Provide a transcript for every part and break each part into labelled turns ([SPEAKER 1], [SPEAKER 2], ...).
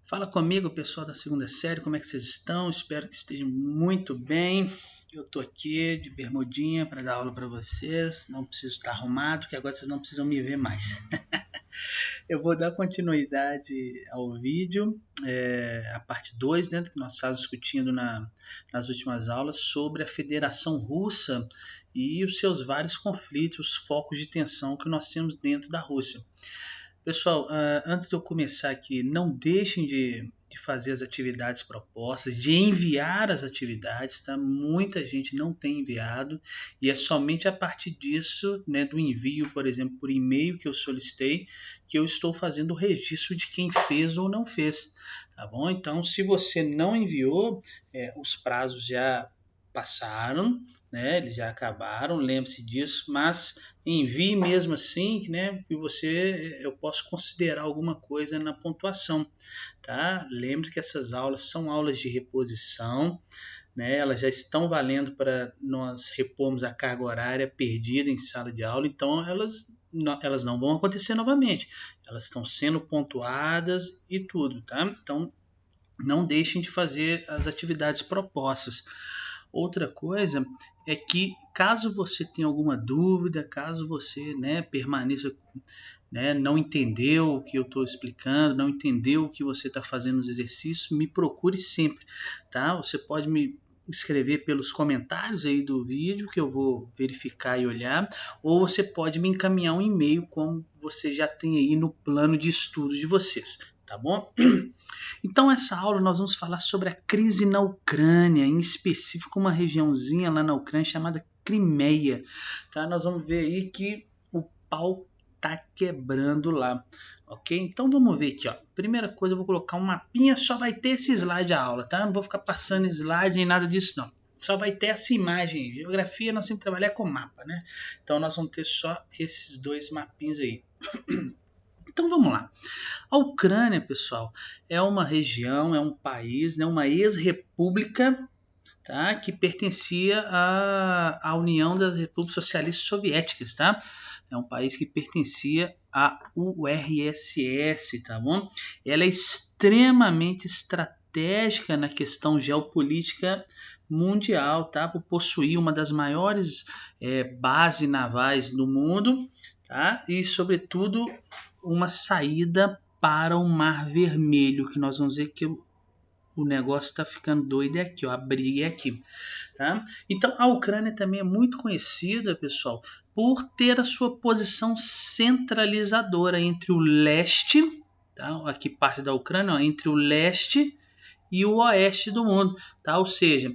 [SPEAKER 1] Fala comigo, pessoal da segunda série, como é que vocês estão? Espero que estejam muito bem. Eu estou aqui de bermudinha para dar aula para vocês. Não preciso estar arrumado, que agora vocês não precisam me ver mais. Eu vou dar continuidade ao vídeo, a parte 2, né, que nós estávamos discutindo nas últimas aulas sobre a Federação Russa e os seus vários conflitos, os focos de tensão que nós temos dentro da Rússia. Pessoal, antes de eu começar aqui, não deixem de fazer as atividades propostas, de enviar as atividades, tá? Muita gente não tem enviado e é somente a partir disso, né, do envio, por exemplo, por e-mail que eu solicitei, que eu estou fazendo o registro de quem fez ou não fez, tá bom? Então, se você não enviou, os prazos já passaram, né? Eles já acabaram, lembre-se disso, mas envie mesmo assim, né? Que eu posso considerar alguma coisa na pontuação, tá? Lembre que essas aulas são aulas de reposição, né? Elas já estão valendo para nós repormos a carga horária perdida em sala de aula, então elas não vão acontecer novamente. Elas estão sendo pontuadas e tudo, tá? Então não deixem de fazer as atividades propostas. Outra coisa é que caso você tenha alguma dúvida, caso você, né, permaneça, né, não entendeu o que eu estou explicando, não entendeu o que você está fazendo nos exercícios, me procure sempre, tá? Você pode me escrever pelos comentários aí do vídeo que eu vou verificar e olhar, ou você pode me encaminhar um e-mail como você já tem aí no plano de estudo de vocês, tá bom? Então, essa aula nós vamos falar sobre a crise na Ucrânia, em específico uma regiãozinha lá na Ucrânia chamada Crimeia. Tá? Nós vamos ver aí que o pau tá quebrando lá. Ok? Então vamos ver aqui. Ó. Primeira coisa, eu vou colocar um mapinha, só vai ter esse slide a aula, tá? Não vou ficar passando slide nem nada disso não. Só vai ter essa imagem. Geografia nós sempre trabalhamos com mapa, né? Então nós vamos ter só esses dois mapinhos aí. Então vamos lá. A Ucrânia, pessoal, é uma região, é um país, né, uma ex-república, tá, que pertencia à União das Repúblicas Socialistas Soviéticas, tá? É um país que pertencia à URSS, tá bom? Ela é extremamente estratégica na questão geopolítica mundial, tá? Por possuir uma das maiores bases navais do mundo, tá? E, sobretudo, uma saída para o Mar Vermelho, que nós vamos ver que o negócio está ficando doido aqui, ó, a briga é aqui, tá? Então a Ucrânia também é muito conhecida, pessoal, por ter a sua posição centralizadora entre o leste, tá? Aqui parte da Ucrânia, ó, entre o leste e o oeste do mundo, tá? Ou seja,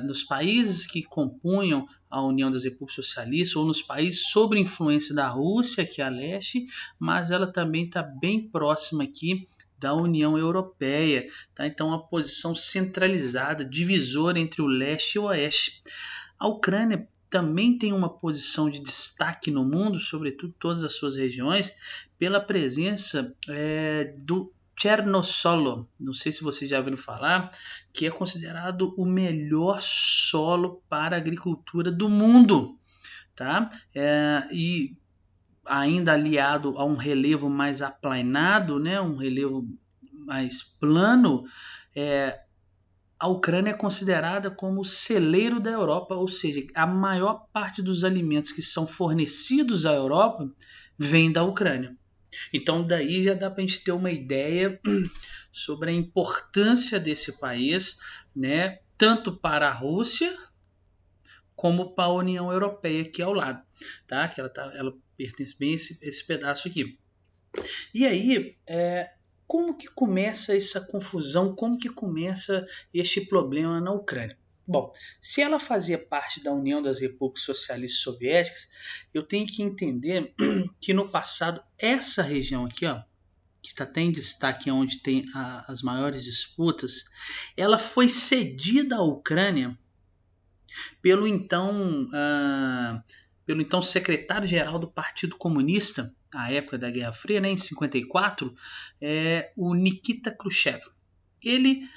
[SPEAKER 1] nos países que compunham a União das Repúblicas Socialistas ou nos países sob influência da Rússia, que é a leste, mas ela também está bem próxima aqui da União Europeia, tá? Então uma posição centralizada, divisora entre o leste e o oeste. A Ucrânia também tem uma posição de destaque no mundo, sobretudo todas as suas regiões, pela presença do Chernosolo, não sei se vocês já ouviram falar, que é considerado o melhor solo para a agricultura do mundo, tá? E ainda aliado a um relevo mais aplanado, né? Um relevo mais plano, a Ucrânia é considerada como o celeiro da Europa, ou seja, a maior parte dos alimentos que são fornecidos à Europa vem da Ucrânia. Então daí já dá para a gente ter uma ideia sobre a importância desse país, né, tanto para a Rússia como para a União Europeia aqui ao lado, tá? Que ela pertence bem a esse pedaço aqui. E aí, como que começa essa confusão, como que começa este problema na Ucrânia? Bom, se ela fazia parte da União das Repúblicas Socialistas Soviéticas, eu tenho que entender que no passado essa região aqui, ó, que está até em destaque onde tem as maiores disputas, ela foi cedida à Ucrânia pelo então secretário-geral do Partido Comunista, à época da Guerra Fria, né, em 54, o Nikita Khrushchev. Ele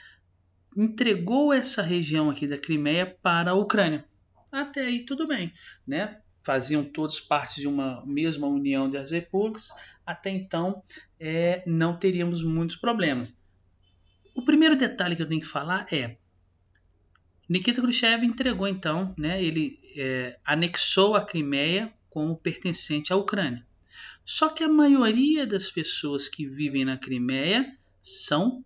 [SPEAKER 1] entregou essa região aqui da Crimeia para a Ucrânia. Até aí tudo bem, né? Faziam todos parte de uma mesma união das repúblicas. Até então não teríamos muitos problemas. O primeiro detalhe que eu tenho que falar é Nikita Khrushchev entregou então, né, ele anexou a Crimeia como pertencente à Ucrânia. Só que a maioria das pessoas que vivem na Crimeia são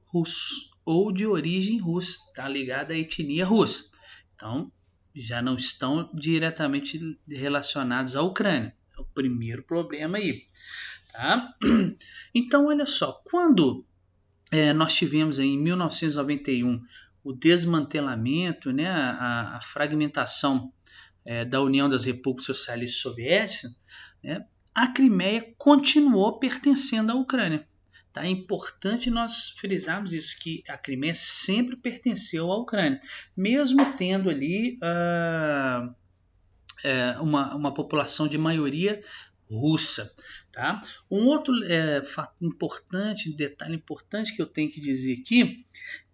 [SPEAKER 1] russos ou de origem russa, tá ligada à etnia russa. Então, já não estão diretamente relacionados à Ucrânia. É o primeiro problema aí. Tá? Então, olha só, quando nós tivemos aí, em 1991 o desmantelamento, né, a fragmentação da União das Repúblicas Socialistas Soviéticas, né, a Crimeia continuou pertencendo à Ucrânia. Tá? É importante nós frisarmos isso, que a Crimeia sempre pertenceu à Ucrânia, mesmo tendo ali uma população de maioria russa. Tá? Um outro detalhe importante que eu tenho que dizer aqui,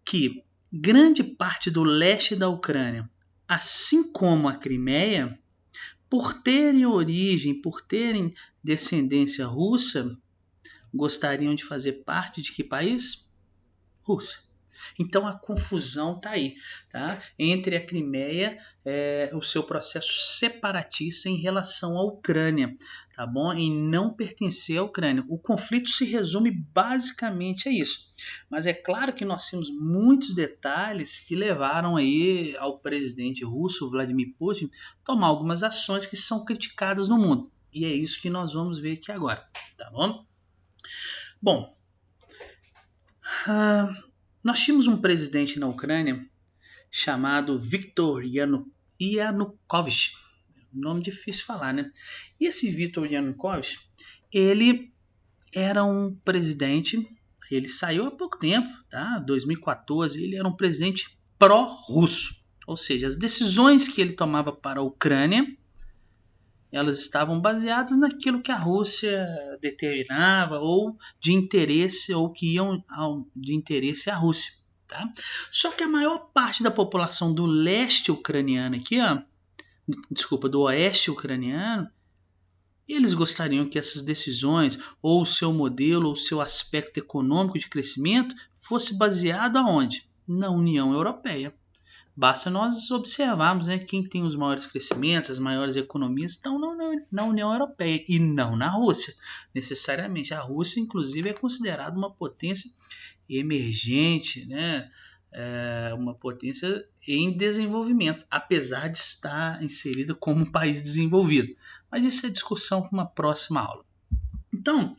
[SPEAKER 1] que grande parte do leste da Ucrânia, assim como a Crimeia, por terem origem, por terem descendência russa, gostariam de fazer parte de que país? Rússia. Então a confusão está aí, tá? Entre a Crimeia, o seu processo separatista em relação à Ucrânia, tá bom? Em não pertencer à Ucrânia. O conflito se resume basicamente a isso. Mas é claro que nós temos muitos detalhes que levaram aí ao presidente russo, Vladimir Putin, tomar algumas ações que são criticadas no mundo. E é isso que nós vamos ver aqui agora, tá bom? Bom, nós tínhamos um presidente na Ucrânia chamado Viktor Yanukovych. Nome difícil de falar, né? E esse Viktor Yanukovych, ele era um presidente, ele saiu há pouco tempo, tá? 2014, ele era um presidente pró-russo. Ou seja, as decisões que ele tomava para a Ucrânia, elas estavam baseadas naquilo que a Rússia determinava ou de interesse, ou que iam de interesse à Rússia. Tá? Só que a maior parte da população do leste ucraniano aqui, do oeste ucraniano, eles gostariam que essas decisões, ou o seu modelo, ou o seu aspecto econômico de crescimento, fosse baseado aonde? Na União Europeia. Basta nós observarmos, né, quem tem os maiores crescimentos, as maiores economias estão na União Europeia e não na Rússia. Necessariamente. A Rússia, inclusive, é considerada uma potência emergente, né, uma potência em desenvolvimento, apesar de estar inserida como um país desenvolvido. Mas isso é discussão para uma próxima aula. Então,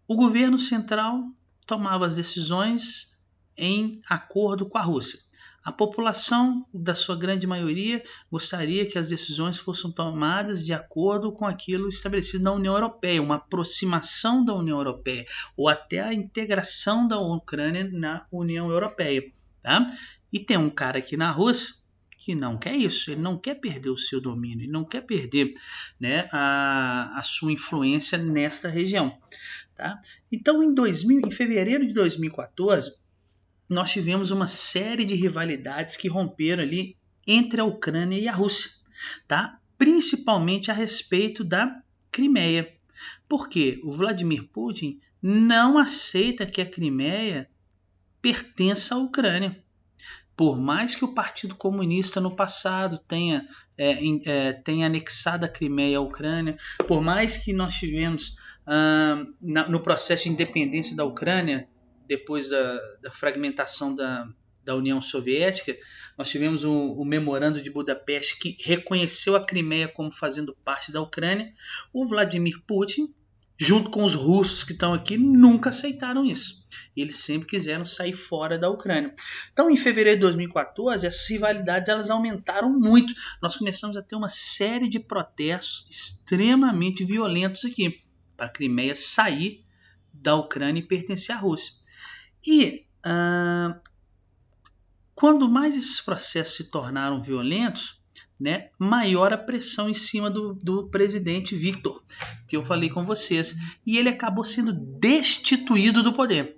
[SPEAKER 1] o governo central tomava as decisões em acordo com a Rússia. A população, da sua grande maioria, gostaria que as decisões fossem tomadas de acordo com aquilo estabelecido na União Europeia, uma aproximação da União Europeia, ou até a integração da Ucrânia na União Europeia. Tá? E tem um cara aqui na Rússia que não quer isso, ele não quer perder o seu domínio, ele não quer perder, né, a sua influência nesta região. Tá? Então, em fevereiro de 2014, nós tivemos uma série de rivalidades que romperam ali entre a Ucrânia e a Rússia, tá? Principalmente a respeito da Crimeia. Porque o Vladimir Putin não aceita que a Crimeia pertença à Ucrânia. Por mais que o Partido Comunista no passado tenha anexado a Crimeia à Ucrânia, por mais que nós tivemos no processo de independência da Ucrânia, depois da fragmentação da União Soviética, nós tivemos o Memorando de Budapeste, que reconheceu a Crimeia como fazendo parte da Ucrânia. O Vladimir Putin, junto com os russos que estão aqui, nunca aceitaram isso. Eles sempre quiseram sair fora da Ucrânia. Então, em fevereiro de 2014, essas rivalidades elas aumentaram muito. Nós começamos a ter uma série de protestos extremamente violentos aqui, para a Crimeia sair da Ucrânia e pertencer à Rússia. E quando mais esses processos se tornaram violentos, né, maior a pressão em cima do presidente Viktor, que eu falei com vocês. E ele acabou sendo destituído do poder.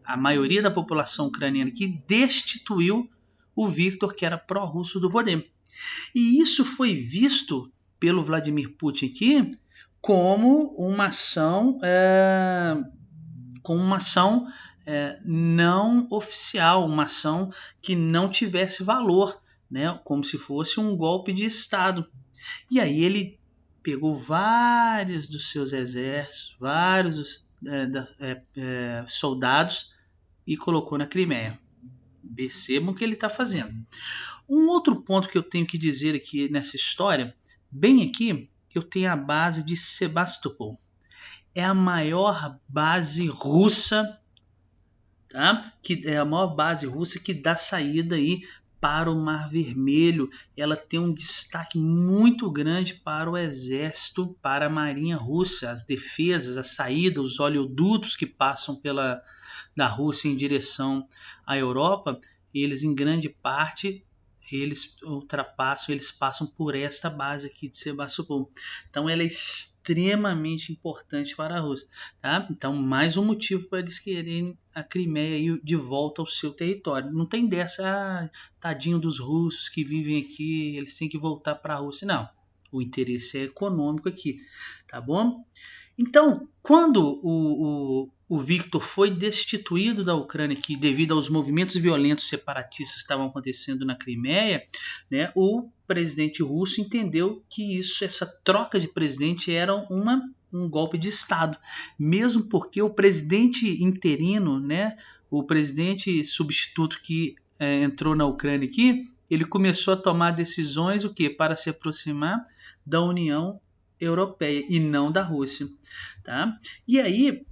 [SPEAKER 1] A maioria da população ucraniana que destituiu o Viktor, que era pró-russo, do poder. E isso foi visto pelo Vladimir Putin aqui como uma ação, não oficial, uma ação que não tivesse valor, né? Como se fosse um golpe de Estado. E aí ele pegou vários dos seus exércitos, vários soldados e colocou na Crimeia. Percebam o que ele está fazendo. Um outro ponto que eu tenho que dizer aqui nessa história, bem aqui, eu tenho a base de Sebastopol. É a maior base russa, tá? Que é a maior base russa que dá saída aí para o Mar Vermelho. Ela tem um destaque muito grande para o exército, para a marinha russa, as defesas, a saída, os oleodutos que passam da Rússia em direção à Europa, eles em grande parte eles passam por esta base aqui de Sebastopol. Então ela é extremamente importante para a Rússia, tá? Então mais um motivo para eles quererem a Crimeia de volta ao seu território. Não tem dessa, tadinho dos russos que vivem aqui, eles têm que voltar para a Rússia, não. O interesse é econômico aqui, tá bom? Então, quando o Viktor foi destituído da Ucrânia, que devido aos movimentos violentos separatistas que estavam acontecendo na Crimeia, né, o presidente russo entendeu que essa troca de presidente era um golpe de Estado, mesmo porque o presidente interino, né, o presidente substituto que entrou na Ucrânia aqui, ele começou a tomar decisões para se aproximar da União Europeia e não da Rússia, tá? E aí,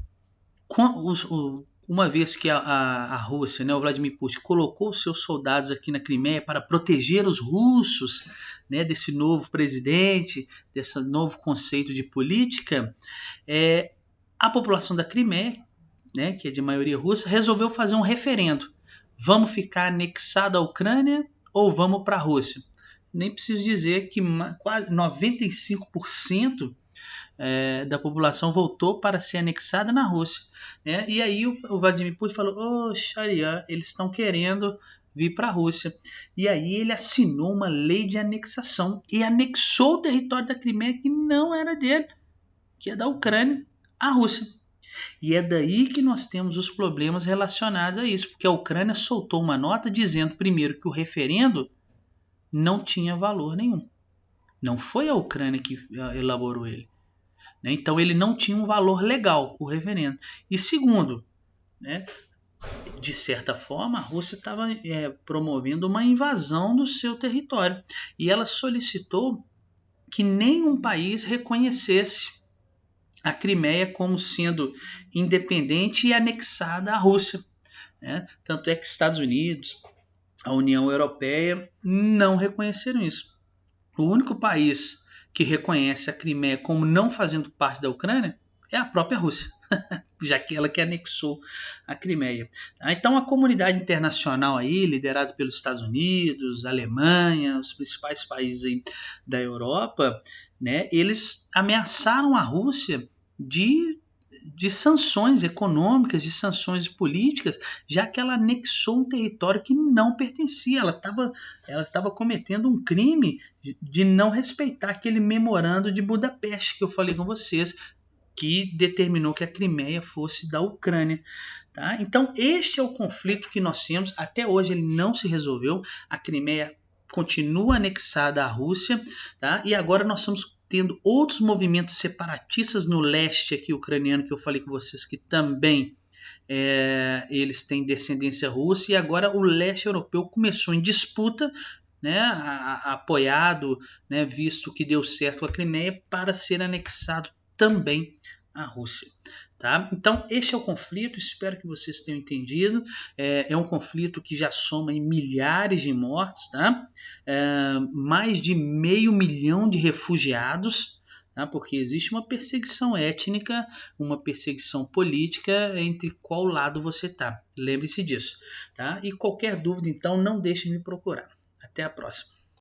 [SPEAKER 1] uma vez que a Rússia, né, o Vladimir Putin, colocou seus soldados aqui na Crimeia para proteger os russos, né, desse novo presidente, desse novo conceito de política, a população da Crimeia, né, que é de maioria russa, resolveu fazer um referendo. Vamos ficar anexado à Ucrânia ou vamos para a Rússia? Nem preciso dizer que quase 95% da população voltou para ser anexada na Rússia, né? E aí o Vladimir Putin falou, Sharia, eles estão querendo vir para a Rússia. E aí ele assinou uma lei de anexação e anexou o território da Crimeia que não era dele, que é da Ucrânia, à Rússia. E é daí que nós temos os problemas relacionados a isso, porque a Ucrânia soltou uma nota dizendo, primeiro, que o referendo não tinha valor nenhum. Não foi a Ucrânia que elaborou ele, né? Então ele não tinha um valor legal, o referendo. E segundo, né, de certa forma, a Rússia estava promovendo uma invasão do seu território. E ela solicitou que nenhum país reconhecesse a Crimeia como sendo independente e anexada à Rússia, né? Tanto é que Estados Unidos, a União Europeia não reconheceram isso. O único país que reconhece a Crimeia como não fazendo parte da Ucrânia é a própria Rússia, já que ela que anexou a Crimeia. Então a comunidade internacional aí, liderada pelos Estados Unidos, Alemanha, os principais países aí da Europa, né, eles ameaçaram a Rússia de sanções econômicas, de sanções políticas, já que ela anexou um território que não pertencia. Ela estava cometendo um crime de não respeitar aquele memorando de Budapeste que eu falei com vocês, que determinou que a Crimeia fosse da Ucrânia. Tá? Então este é o conflito que nós temos. Até hoje ele não se resolveu. A Crimeia continua anexada à Rússia, tá? E agora nós estamos tendo outros movimentos separatistas no leste aqui ucraniano, que eu falei com vocês que também eles têm descendência russa, e agora o leste europeu começou em disputa, né, apoiado, né, visto que deu certo a Crimeia, para ser anexado também à Rússia. Tá? Então este é o conflito, espero que vocês tenham entendido. É um conflito que já soma em milhares de mortes, tá? Mais de 500 mil de refugiados, tá? Porque existe uma perseguição étnica, uma perseguição política entre qual lado você está. Lembre-se disso. Tá? E qualquer dúvida, então, não deixe de me procurar. Até a próxima.